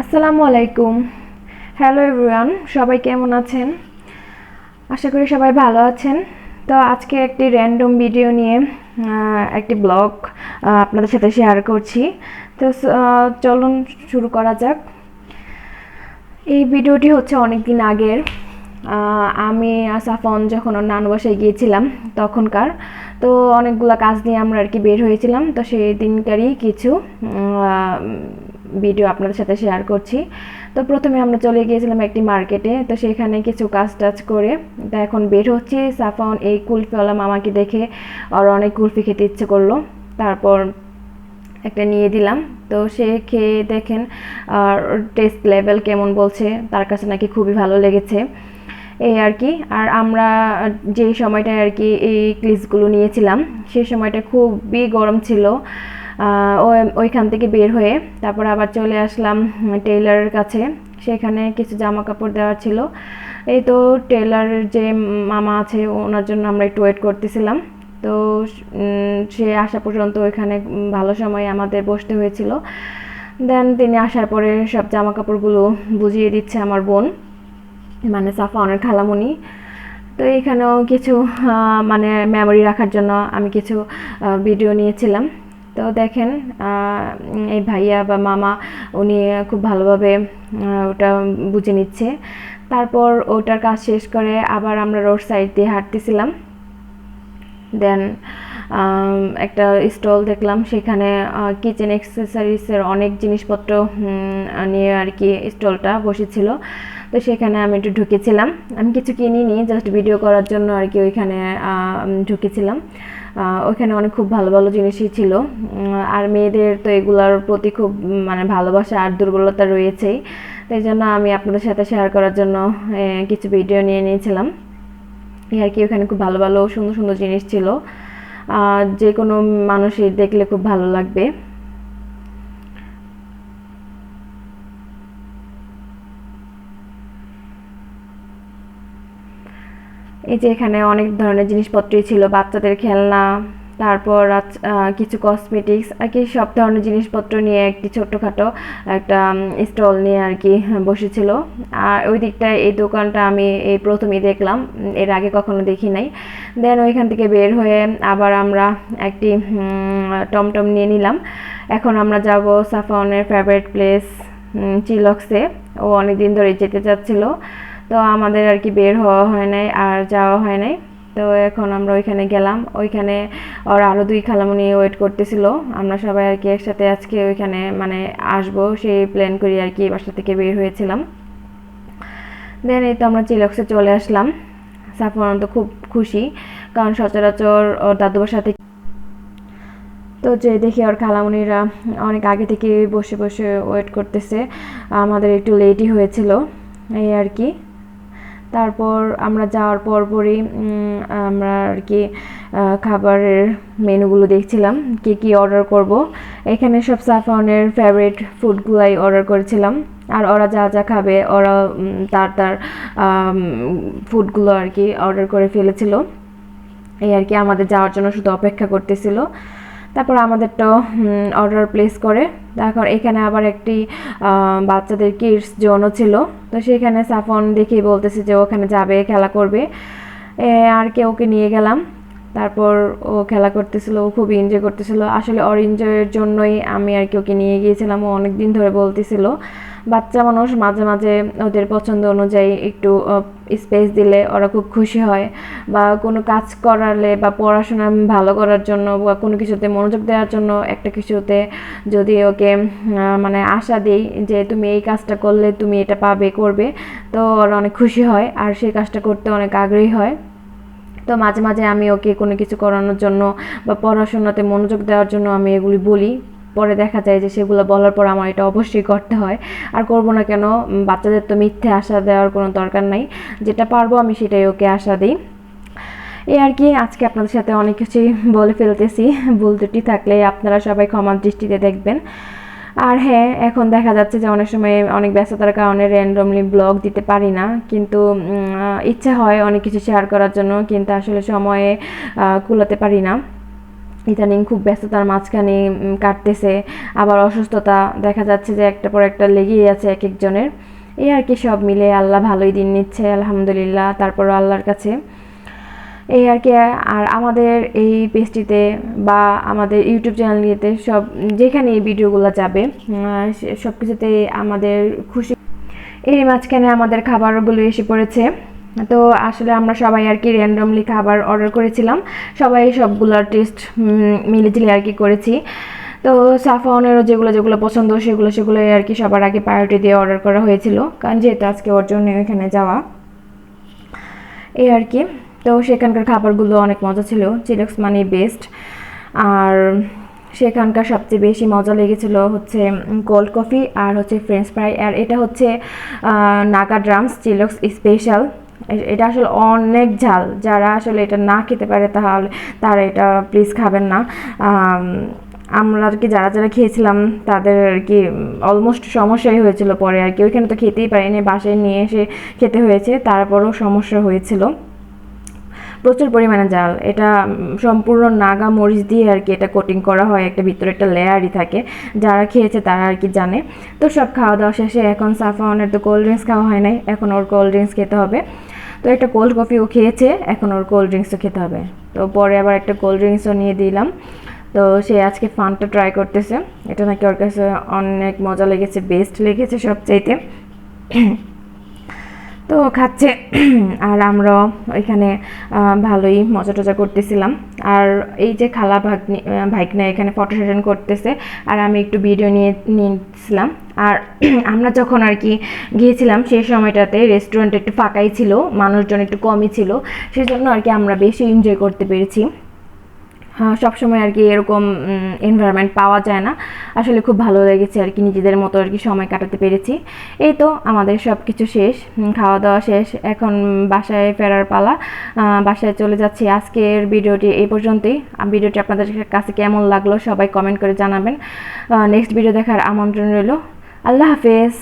আসসালামু আলাইকুম। Hello everyone, সবাই কেমন আছেন? আশা করি সবাই ভালো আছেন। তো আজকে একটি র্যান্ডম ভিডিও নিয়ে একটি ব্লগ আপনাদের সাথে শেয়ার করছি। তো চলুন শুরু করা যাক। এই ভিডিওটি হচ্ছে অনেক দিন আগের। আমি সাফন যখন ওর নানু বাসায় গিয়েছিলাম তখনকার। তো অনেকগুলো কাজ নিয়ে আমরা আর কি বের হয়েছিলাম, তো সেই দিনকারই কিছু ভিডিও আপনাদের সাথে শেয়ার করছি। তো প্রথমে আমরা চলে গিয়েছিলাম একটি মার্কেটে, তো সেখানে কিছু কাজ টাজ করে তা এখন বের হচ্ছি। সাফন এই কুলফিওয়ালা মামাকে দেখে আর অনেক কুলফি খেতে ইচ্ছে করলো, তারপর একটা নিয়ে দিলাম। তো সে খেয়ে দেখেন আর টেস্ট লেভেল কেমন বলছে, তার কাছে নাকি খুবই ভালো লেগেছে এই আর কি। আর আমরা যে সময়টায় আর কি এই ক্লিপসগুলো নিয়েছিলাম সেই সময়টা খুবই গরম ছিল। ওইখান থেকে বের হয়ে তারপর আবার চলে আসলাম টেইলারের কাছে। সেখানে কিছু জামা কাপড় দেওয়ার ছিল। এই তো টেইলারের যে মামা আছে ওনার জন্য আমরা একটু ওয়েট করতেছিলাম। তো সে আসা পর্যন্ত ওইখানে ভালো সময় আমাদের বসতে হয়েছিল। দেন তিনি আসার পরে সব জামা কাপড়গুলো বুঝিয়ে দিচ্ছে আমার বোন, মানে সাফওয়ানের খালামণি। তো এখানেও কিছু মানে মেমোরি রাখার জন্য আমি কিছু ভিডিও নিয়েছিলাম। তো দেখেন এই ভাইয়া বা মামা উনি খুব ভালোভাবে ওটা বুঝে নিচ্ছে। তারপর ওটার কাজ শেষ করে আবার আমরা রোড সাইড দিয়ে হাঁটতেছিলাম। দেন একটা স্টল দেখলাম, সেখানে কিচেন অ্যাক্সেসরিজের অনেক জিনিসপত্র নিয়ে আর কি স্টলটা বসেছিল। তো সেখানে আমি একটু ঢুকেছিলাম। আমি কিছু কিনিনি, জাস্ট ভিডিও করার জন্য আর কি ওইখানে ঢুকেছিলাম। ওইখানে অনেক খুব ভালো ভালো জিনিসই ছিল। আর মেয়েদের তো এগুলোর প্রতি খুব মানে ভালোবাসা আর দুর্বলতা রয়েছেই, তাই জন্য আমি আপনাদের সাথে শেয়ার করার জন্য কিছু ভিডিও নিয়ে নিয়েছিলাম এই আর কি। ওখানে খুব ভালো ভালো সুন্দর সুন্দর জিনিস ছিল, যে কোনো মানুষের দেখলে খুব ভালো লাগবে। এই যে এখানে অনেক ধরনের জিনিসপত্রই ছিল, বাচ্চাদের খেলনা, তারপর কিছু কসমেটিক্স আর কি সব ধরনের জিনিসপত্র নিয়ে একটি ছোট্টখাটো একটা স্টল নিয়ে আর কি বসেছিল। আর ওই দিকটায় এই দোকানটা আমি এই প্রথমেই দেখলাম, এর আগে কখনো দেখি নাই। দেন ওইখান থেকে বের হয়ে আবার আমরা একটি টমটম নিয়ে নিলাম। এখন আমরা যাব সাফওয়ানের ফেভারিট প্লেস চিলক্সে। ও অনেক দিন ধরে যেতে চাচ্ছিল, তো আমাদের আর কি বের হওয়া হয় নাই আর যাওয়া হয় নাই। তো এখন আমরা ওইখানে গেলাম। ওইখানে ওর আরও দুই খালামণি ওয়েট করতেছিল। আমরা সবাই আর কি একসাথে আজকে ওইখানে মানে আসবো সেই প্ল্যান করি আর কি বাসা থেকে বের হয়েছিলাম। দেন এই তো আমরা চিলক্সে চলে আসলাম। সাফওয়ান তো খুব খুশি, কারণ সচরাচর ওর দাদু বাসা থেকে তো যে দেখি ওর খালামণিরা অনেক আগে থেকে বসে বসে ওয়েট করতেছে। আমাদের একটু লেটই হয়েছিল এই আর কি। তারপর আমরা যাওয়ার পরপরই আমরা আর কি খাবারের মেনুগুলো দেখছিলাম কি কি অর্ডার করব। এখানে সব সাফওয়ানের ফেভারিট ফুডগুলাই অর্ডার করেছিলাম। আর ওরা যা যা খাবে ওরা তার তার ফুডগুলো আর কি অর্ডার করে ফেলেছিল এই আর কি। আমাদের যাওয়ার জন্য শুধু অপেক্ষা করতেছিল। তারপর আমাদেরটাও অর্ডার প্লেস করে। এখন এখানে আবার একটি বাচ্চাদের কিডস জোনও ছিল। তো সেখানে সাফন দেখেই বলতেছে যে ওখানে যাবে, খেলা করবে। আর কি ওকে নিয়ে গেলাম। তারপর ও খেলা করতেছিল, ও খুব এনজয় করতেছিল। আসলে ওর এনজয়ের জন্যই আমি আর কি ওকে নিয়ে গিয়েছিলাম। ও অনেক দিন ধরে বলতেছিল। বাচ্চা মানুষ মাঝে মাঝে ওদের পছন্দ অনুযায়ী একটু স্পেস দিলে ওরা খুব খুশি হয়, বা কোনো কাজ করালে বা পড়াশোনা ভালো করার জন্য বা কোনো কিছুতে মনোযোগ দেওয়ার জন্য একটা কিছুতে যদি ওকে মানে আশা দিই যে তুমি এই কাজটা করলে তুমি এটা পাবে, করবে, তো ওরা অনেক খুশি হয় আর সেই কাজটা করতে অনেক আগ্রহী হয়। তো মাঝে মাঝে আমি ওকে কোনো কিছু করানোর জন্য বা পড়াশোনাতে মনোযোগ দেওয়ার জন্য আমি এগুলি বলি। পরে দেখা যায় যে সেগুলো বলার পর আমার এটা অবশ্যই করতে হয়। আর করব না কেন, বাচ্চাদের তো মিথ্যে আশা দেওয়ার কোনো দরকার নাই। যেটা পারবো আমি সেটাই ওকে আশা দিই এই আর কি। আজকে আপনাদের সাথে অনেক কিছুই বলে ফেলতেছি, ভুল ত্রুটি থাকলে আপনারা সবাই ক্ষমার দৃষ্টিতে দেখবেন। আর হ্যাঁ, এখন দেখা যাচ্ছে যে অনেক সময় অনেক ব্যস্ততার কারণে র্যান্ডমলি ব্লগ দিতে পারি না, কিন্তু ইচ্ছা হয় অনেক কিছু শেয়ার করার জন্য, কিন্তু আসলে সময়ে কুলাতে পারি না ইদানিং খুব ব্যস্ততার মাঝখানে কাটতেছে, আবার অসুস্থতা দেখা যাচ্ছে যে একটা পর একটা লেগেই আছে এক একজনের। এই আর কি, সব মিলে আল্লাহ ভালোই দিন নিচ্ছে আলহামদুলিল্লাহ, তারপরও আল্লাহর কাছে এই আর কি। আর আমাদের এই পেজটিতে বা আমাদের ইউটিউব চ্যানেলটিতে সব যেখানে এই ভিডিওগুলো যাবে সব কিছুতেই আমাদের খুশি। এর মাঝখানে আমাদের খাবারগুলো এসে পড়েছে। তো আসলে আমরা সবাই আর কি র্যান্ডমলি খাবার অর্ডার করেছিলাম, সবাই সবগুলোর টেস্ট মিলেঝিলে আর কি করেছি। তো সাফওয়ানেরও যেগুলো যেগুলো পছন্দ সেগুলোই আর কি সবার আগে প্রায়োরিটি দিয়ে অর্ডার করা হয়েছিল, কারণ যেহেতু আজকে ওর জন্য এখানে যাওয়া এই আর কি। তো সেখানকার খাবারগুলো অনেক মজা ছিল, চিলক্স মানে বেস্ট। আর সেখানকার সবচেয়ে বেশি মজা লেগেছিল হচ্ছে কোল্ড কফি আর হচ্ছে ফ্রেঞ্চ ফ্রাই। আর এটা হচ্ছে নাগা ড্রামস চিলক্স স্পেশাল। এটা আসলে অনেক ঝাল, যারা আসলে এটা না খেতে পারে তাহলে তারা এটা প্লিজ খাবেন না। আমরা আর কি যারা যারা খেয়েছিলাম তাদের আর কি অলমোস্ট সমস্যাই হয়েছিল পরে আর কি, ওইখানে তো খেতেই পারিনি, বাসায় নিয়ে এসে খেতে হয়েছে, তারপরেও সমস্যা হয়েছিল, প্রচুর পরিমাণে জাল। এটা সম্পূর্ণ নাগা মরিচ দিয়ে আর কি এটা কোটিং করা হয়, একটা ভিতরে একটা লেয়ারই থাকে, যারা খেয়েছে তারা আর কি জানে। তো সব খাওয়া দাওয়া শেষে এখন সাফওয়ানের তো কোল্ড ড্রিঙ্কস খাওয়া হয় নাই, এখন ওর কোল্ড ড্রিঙ্কস খেতে হবে। তো একটা কোল্ড কফিও খেয়েছে, এখন ওর কোল্ড ড্রিঙ্কসও খেতে হবে। তো পরে আবার একটা কোল্ড ড্রিঙ্কসও নিয়ে দিলাম। তো সে আজকে ফানটা ট্রাই করতেছে, এটা নাকি ওর কাছে অনেক মজা লেগেছে, বেস্ট লেগেছে সবচাইতে। তো খাচ্ছে আর আমরাও ওইখানে ভালোই মজা টজা করতেছিলাম। আর এই যে খালা ভাইকনা এখানে ফটো সেশন করতেছে, আর আমি একটু ভিডিও নিয়েছিলাম। আর আমরা যখন আর কি গিয়েছিলাম সেই সময়টাতে রেস্টুরেন্ট একটু ফাঁকাই ছিল, মানুষজন একটু কমই ছিল, সেজন্য আর কি আমরা বেশি এনজয় করতে পেরেছি। সবসময় আর কি এরকম এনভায়রনমেন্ট পাওয়া যায় না, আসলে খুব ভালো লেগেছে আর কি, নিজেদের মতো আর কি সময় কাটাতে পেরেছি। এই তো আমাদের সব কিছু শেষ, খাওয়া দাওয়া শেষ, এখন বাসায় ফেরার পালা, বাসায় চলে যাচ্ছি। আজকের ভিডিওটি এই পর্যন্তই। ভিডিওটি আপনাদের কাছে কেমন লাগলো সবাই কমেন্ট করে জানাবেন। নেক্সট ভিডিও দেখার আমন্ত্রণ রইল। আল্লাহ হাফেজ।